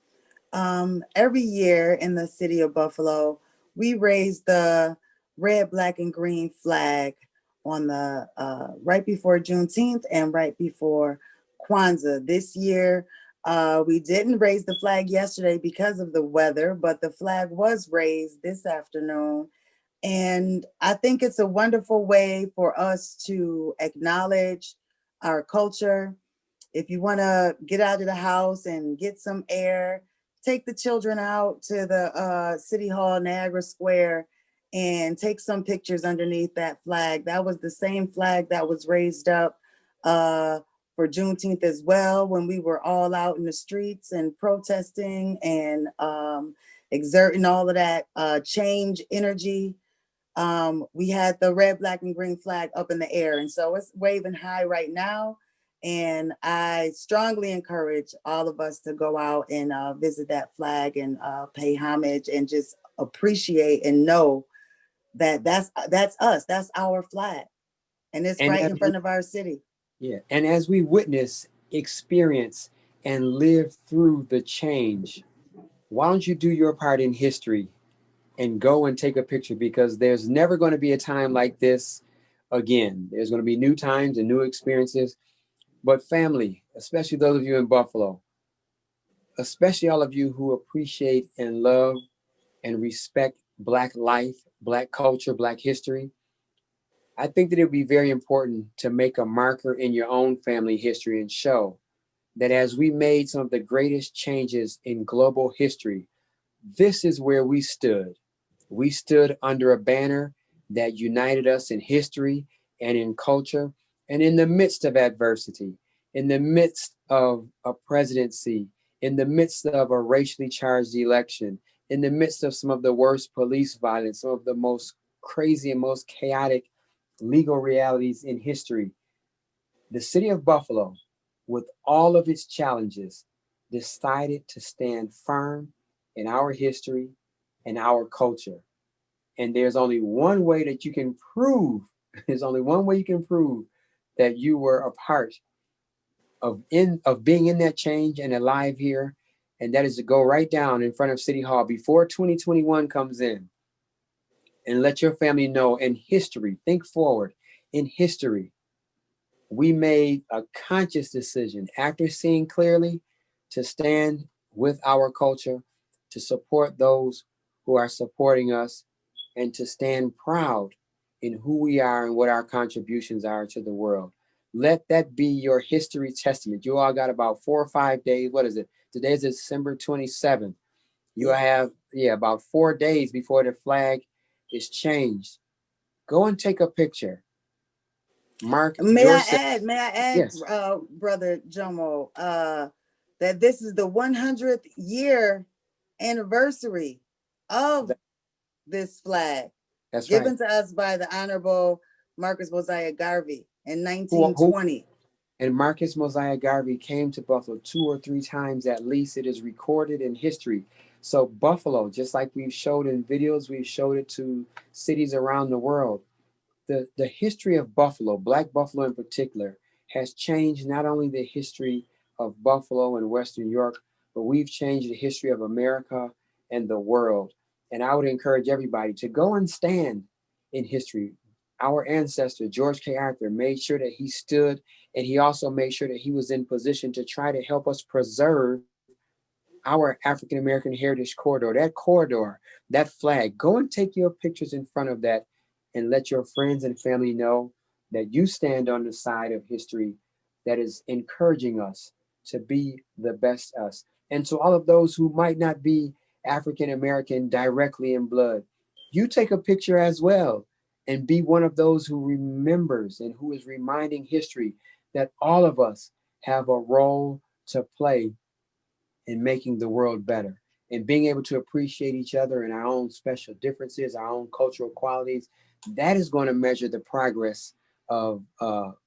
every year in the city of Buffalo, we raise the red, black, and green flag on the right before Juneteenth and right before Kwanzaa. This year, we didn't raise the flag yesterday because of the weather, but the flag was raised this afternoon. And I think it's a wonderful way for us to acknowledge our culture. If you want to get out of the house and get some air, take the children out to the City Hall, Niagara Square, and take some pictures underneath that flag. That was the same flag that was raised up for Juneteenth as well, when we were all out in the streets and protesting and exerting all of that change energy. We had the red, black, and green flag up in the air. And so it's waving high right now. And I strongly encourage all of us to go out and visit that flag and pay homage and just appreciate and know that that's us. That's our flag. And it's right in front of our city. Yeah. And as we witness, experience, and live through the change, why don't you do your part in history and go and take a picture, because there's never going to be a time like this again. There's going to be new times and new experiences. But family, especially those of you in Buffalo, especially all of you who appreciate and love and respect Black life, Black culture, Black history, I think that it would be very important to make a marker in your own family history and show that as we made some of the greatest changes in global history, this is where we stood. We stood under a banner that united us in history and in culture, and in the midst of adversity, in the midst of a presidency, in the midst of a racially charged election, in the midst of some of the worst police violence, some of the most crazy and most chaotic legal realities in history, the city of Buffalo, with all of its challenges, decided to stand firm in our history and our culture. And there's only one way that you can prove, there's only one way you can prove that you were a part of being in that change and alive here. And that is to go right down in front of City Hall before 2021 comes in and let your family know in history, think forward, in history, we made a conscious decision after seeing clearly to stand with our culture, to support those who are supporting us, and to stand proud in who we are and what our contributions are to the world. Let that be your history testament. You all got about 4 or 5 days. What is it? Today is December 27th. You have, about 4 days before the flag is changed. Go and take a picture. Mark yourself. May I add, Yes. Brother Jomo, that this is the 100th year anniversary of this flag. That's given right. to us by the Honorable Marcus Mosiah Garvey in 1920. And Marcus Mosiah Garvey came to Buffalo 2 or 3 times at least. It is recorded in history. So Buffalo, just like we've showed in videos, we've showed it to cities around the world. The history of Buffalo, Black Buffalo in particular, has changed not only the history of Buffalo and Western New York, but we've changed the history of America and the world. And I would encourage everybody to go and stand in history. Our ancestor, George K. Arthur, made sure that he stood, and he also made sure that he was in position to try to help us preserve our African American Heritage Corridor, that flag. Go and take your pictures in front of that and let your friends and family know that you stand on the side of history that is encouraging us to be the best us. And to all of those who might not be African American directly in blood, you take a picture as well and be one of those who remembers and who is reminding history that all of us have a role to play in making the world better and being able to appreciate each other and our own special differences, our own cultural qualities. That is going to measure the progress of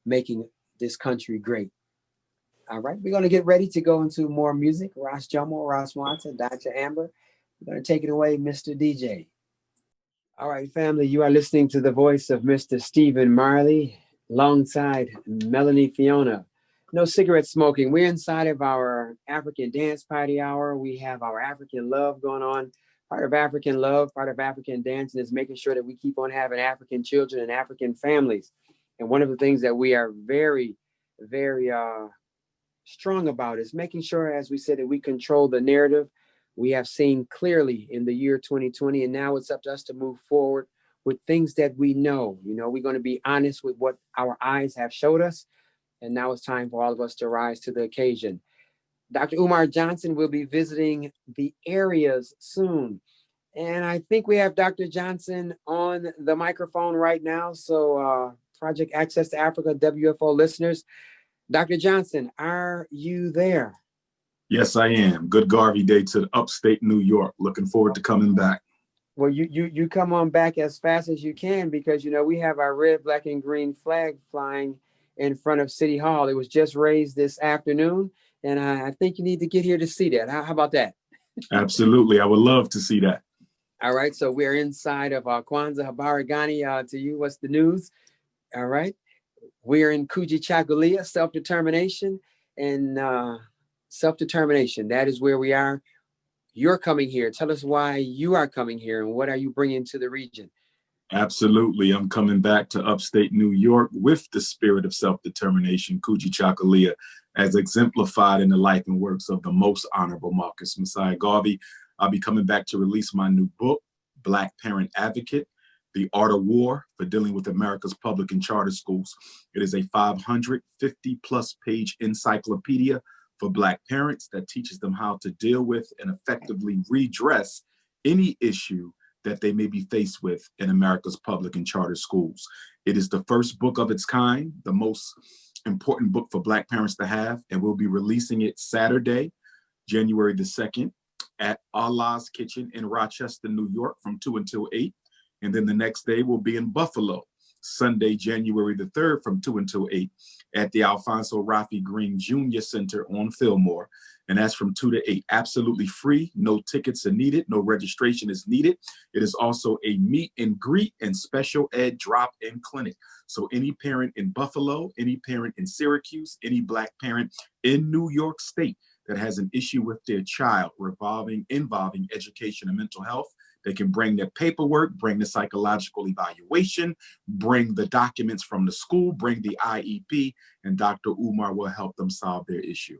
making this country great. All right, we're going to get ready to go into more music. Ras Jomo, Ras Muata, DayatraAmber. We're going to take it away, Mr. DJ. All right, family, you are listening to the voice of Mr. Stephen Marley alongside Melanie Fiona. No cigarette smoking. We're inside of our African dance party hour. We have our African love going on. Part of African love, part of African dancing is making sure that we keep on having African children and African families. And one of the things that we are very, very strong about is making sure, as we said, that we control the narrative. We have seen clearly in the year 2020, and now it's up to us to move forward with things that we know. You know, we're going to be honest with what our eyes have showed us, and now it's time for all of us to rise to the occasion. Dr. Umar Johnson will be visiting the areas soon. And I think we have Dr. Johnson on the microphone right now. So Project Access to Africa, WFO listeners, Dr. Johnson, are you there? Yes, I am. Good Garvey Day to upstate New York. Looking forward to coming back. Well, you come on back as fast as you can, because, you know, we have our red, black, and green flag flying in front of City Hall. It was just raised this afternoon, and I think you need to get here to see that. How about that? Absolutely. I would love to see that. All right. So we're inside of Kwanzaa. Habari Gani to you. What's the news? All right. We're in Kujichagulia, self-determination, and self-determination. That is where we are. You're coming here. Tell us why you are coming here and what are you bringing to the region? Absolutely. I'm coming back to upstate New York with the spirit of self-determination, Kujichagulia, as exemplified in the life and works of the most honorable Marcus Mosiah Garvey. I'll be coming back to release my new book, Black Parent Advocate, The Art of War for Dealing with America's Public and Charter Schools. It is a 550+ page encyclopedia for Black parents that teaches them how to deal with and effectively redress any issue that they may be faced with in America's public and charter schools. It is the first book of its kind, the most important book for Black parents to have, and we'll be releasing it Saturday, January the 2nd at Allah's Kitchen in Rochester, New York from 2 until 8. And then the next day we'll be in Buffalo, Sunday, January the 3rd from 2 until 8 at the Alfonso Rafi Green Jr. Center on Fillmore. And that's from 2 to 8, absolutely free. No tickets are needed. No registration is needed. It is also a meet and greet and special ed drop-in clinic. So any parent in Buffalo, any parent in Syracuse, any Black parent in New York State that has an issue with their child involving education and mental health, they can bring their paperwork, bring the psychological evaluation, bring the documents from the school, bring the IEP, and Dr. Umar will help them solve their issue.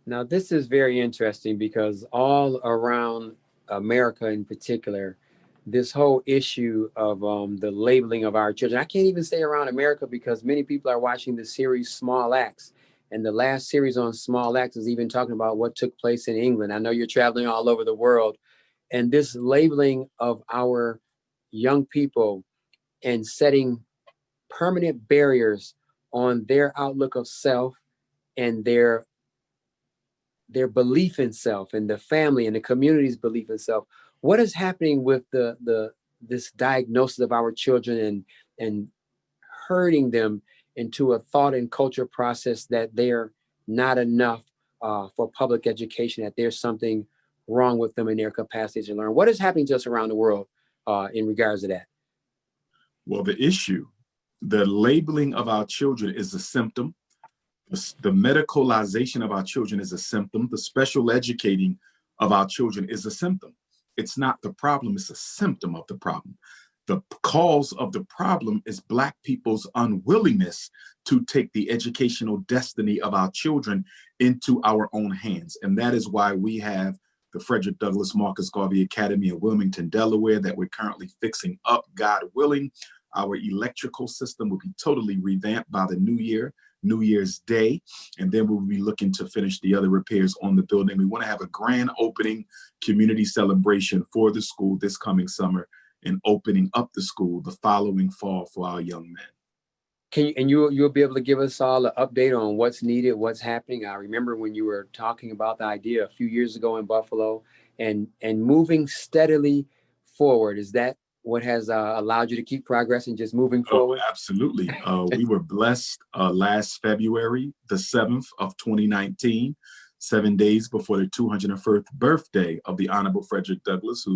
Now, this is very interesting because all around America in particular, this whole issue of the labeling of our children, I can't even say around America because many people are watching the series Small Acts. And the last series on Small Acts is even talking about what took place in England. I know you're traveling all over the world. And this labeling of our young people and setting permanent barriers on their outlook of self and their belief in self and the family and the community's belief in self. What is happening with this diagnosis of our children and hurting them into a thought and culture process that they're not enough for public education, that there's something wrong with them in their capacity to learn. What is happening to us around the world in regards to that? Well, the labeling of our children is a symptom. The medicalization of our children is a symptom. The special educating of our children is a symptom. It's not the problem, it's a symptom of the problem. The cause of the problem is Black people's unwillingness to take the educational destiny of our children into our own hands. And that is why we have the Frederick Douglass Marcus Garvey Academy in Wilmington, Delaware, that we're currently fixing up, God willing. Our electrical system will be totally revamped by the new year, New Year's Day, and then we'll be looking to finish the other repairs on the building. We want to have a grand opening community celebration for the school this coming summer and opening up the school the following fall for our young men. You'll be able to give us all an update on what's needed, what's happening. I remember when you were talking about the idea a few years ago in Buffalo and moving steadily forward. Is that what has allowed you to keep progress and just moving forward? Oh, absolutely. We were blessed last February, the 7th of 2019, 7 days before the 201st birthday of the Honorable Frederick Douglass,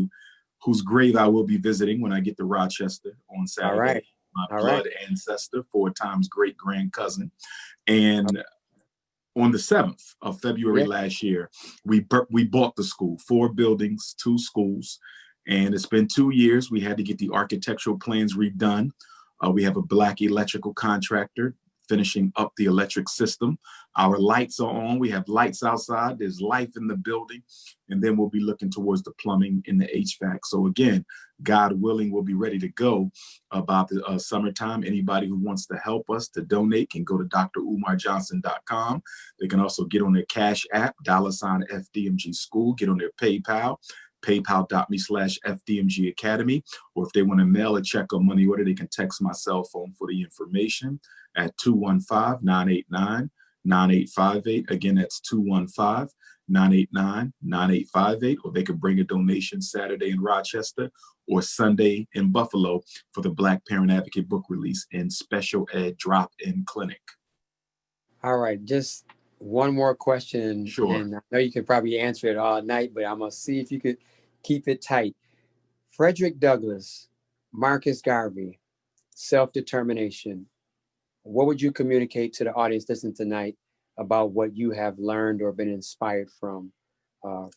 whose grave I will be visiting when I get to Rochester on Saturday. All right. My blood ancestor, 4 times great grand cousin. And on the 7th of February last year, we bought the school, 4 buildings, 2 schools. And it's been 2 years. We had to get the architectural plans redone. We have a Black electrical contractor finishing up the electric system. Our lights are on. We have lights outside. There's life in the building. And then we'll be looking towards the plumbing and the HVAC. So again, God willing, we'll be ready to go about the summertime. Anybody who wants to help us to donate can go to drumarjohnson.com. They can also get on their Cash App, $FDMG School, get on their PayPal, paypal.me/FDMG Academy. Or if they want to mail a check or money order, they can text my cell phone for the information at 215-989-9858. Again, that's 215-989-9858. Or they can bring a donation Saturday in Rochester or Sunday in Buffalo for the Black Parent Advocate book release and special ed drop-in clinic. All right, just one more question. Sure. And I know you can probably answer it all night, but I'm going to see if you could keep it tight. Frederick Douglass, Marcus Garvey, self-determination. What would you communicate to the audience listening tonight about what you have learned or been inspired from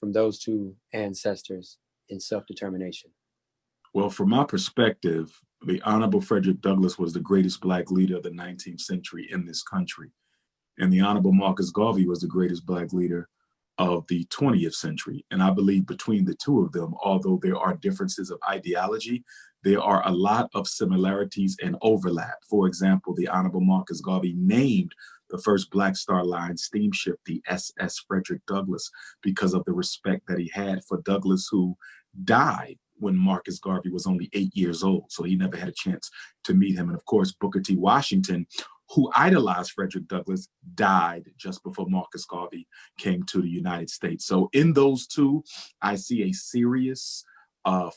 those 2 ancestors in self-determination? Well, from my perspective, the Honorable Frederick Douglass was the greatest Black leader of the 19th century in this country. And the Honorable Marcus Garvey was the greatest Black leader of the 20th century. And I believe between the 2 of them, although there are differences of ideology, there are a lot of similarities and overlap. For example, the Honorable Marcus Garvey named the first Black Star Line steamship the SS Frederick Douglass because of the respect that he had for Douglass, who died when Marcus Garvey was only 8 years old. So he never had a chance to meet him. And of course, Booker T. Washington, who idolized Frederick Douglass, died just before Marcus Garvey came to the United States. So in those 2, I see a serious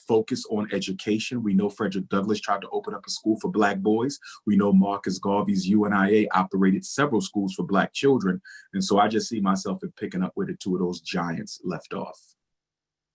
focus on education. We know Frederick Douglass tried to open up a school for Black boys. We know Marcus Garvey's UNIA operated several schools for Black children. And so I just see myself in picking up where the 2 of those giants left off.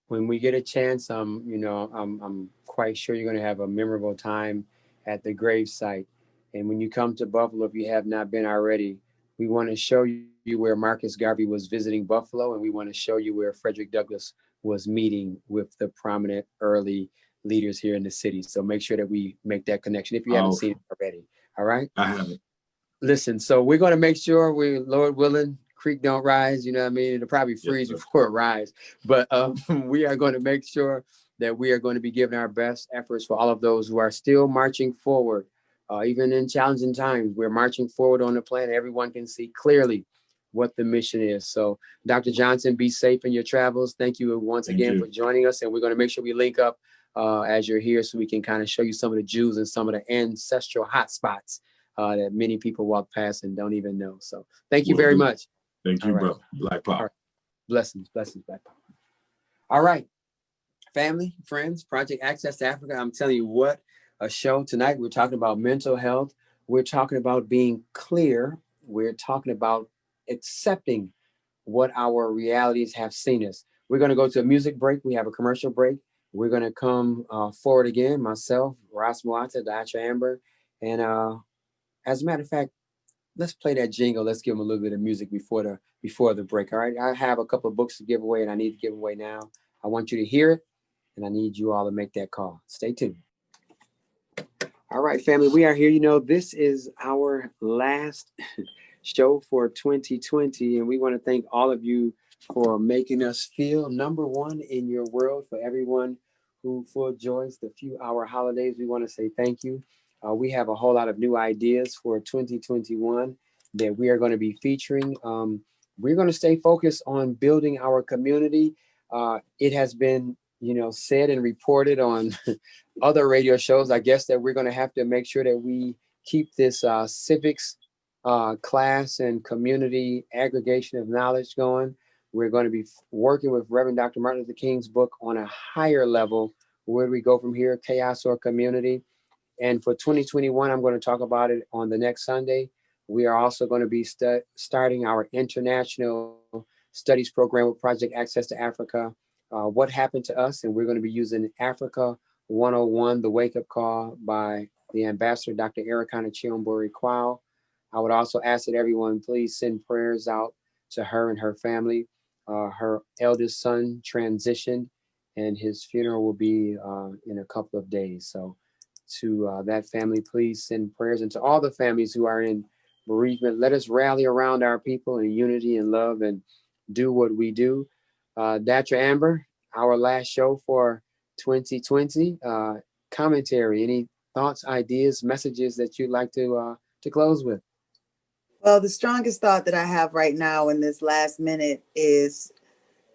When we get a chance, I'm quite sure you're going to have a memorable time at the gravesite. And when you come to Buffalo, if you have not been already, we want to show you where Marcus Garvey was visiting Buffalo, and we want to show you where Frederick Douglass was meeting with the prominent early leaders here in the city. So make sure that we make that connection if you haven't seen it already. All right? I haven't. Listen, so we're going to make sure Lord willing, creek don't rise, you know what I mean? It'll probably freeze before it rise. But we are going to make sure that we are going to be giving our best efforts for all of those who are still marching forward. Even in challenging times, we're marching forward on the plan. Everyone can see clearly what the mission is. So Dr. Johnson, be safe in your travels. Thank you once again for joining us. And we're going to make sure we link up as you're here so we can kind of show you some of the Jews and some of the ancestral hotspots that many people walk past and don't even know. So thank you very much. Thank you, brother. Black Power. Right. Blessings, Black Power. All right, family, friends, Project Access to Africa. I'm telling you what, a show tonight. We're talking about mental health. We're talking about being clear. We're talking about accepting what our realities have seen us. We're going to go to a music break. We have a commercial break. We're going to come forward again, myself, Ras Muata, DayatraAmber. And as a matter of fact, let's play that jingle. Let's give them a little bit of music before the break. All right. I have a couple of books to give away, and I need to give away now. I want you to hear it, and I need you all to make that call. Stay tuned. All right, family, we are here. You know, this is our last show for 2020, and we want to thank all of you for making us feel number one in your world. For everyone who enjoys the few hour holidays, we want to say thank you. We have a whole lot of new ideas for 2021 that we are going to be featuring. We're going to stay focused on building our community. It has been, said and reported on other radio shows, I guess, that we're going to have to make sure that we keep this civics class and community aggregation of knowledge going. We're going to be working with Reverend Dr. Martin Luther King's book on a higher level. Where do we go from here? Chaos or community? And for 2021, I'm going to talk about it on the next Sunday. We are also going to be starting our international studies program with Project Access to Africa. What happened to us? And we're going to be using Africa 101, The Wake Up Call by the ambassador, Dr. Ericana Chiombo Kwao. I would also ask that everyone please send prayers out to her and her family. Her eldest son transitioned, and his funeral will be in a couple of days. So to that family, please send prayers. And to all the families who are in bereavement, let us rally around our people in unity and love and do what we do. DayatraAmber, our last show for 2020. Commentary, any thoughts, ideas, messages that you'd like to close with? Well, the strongest thought that I have right now in this last minute is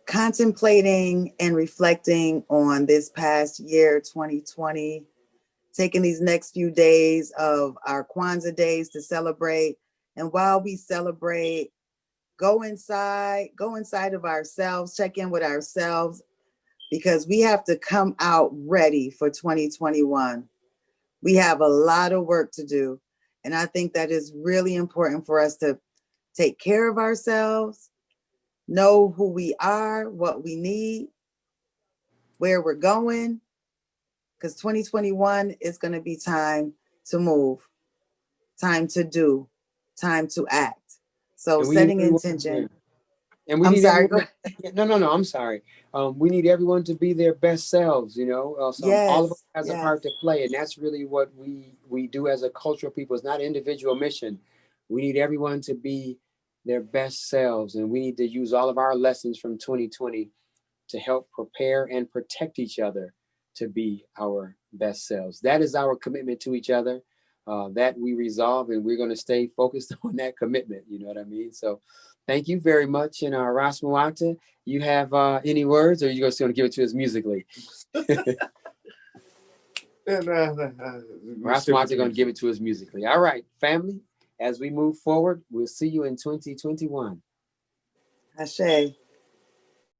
contemplating and reflecting on this past year, 2020, taking these next few days of our Kwanzaa days to celebrate. And while we celebrate, go inside of ourselves, check in with ourselves, because we have to come out ready for 2021. We have a lot of work to do. And I think that is really important for us to take care of ourselves, know who we are, what we need, where we're going, because 2021 is going to be time to move, time to do, time to act. So setting intention. And we I'm need sorry. everyone. No, I'm sorry. We need everyone to be their best selves, So Yes, all of us has yes. a part to play, and that's really what we do as a cultural people. It's not an individual mission. We need everyone to be their best selves, and we need to use all of our lessons from 2020 to help prepare and protect each other to be our best selves. That is our commitment to each other. That we resolve, and we're going to stay focused on that commitment. You know what I mean? So thank you very much. And Ras Muata, you have any words, or are you just going to give it to us musically? Ras Muata going to give it to us musically. All right, family, as we move forward, we'll see you in 2021. Ashe.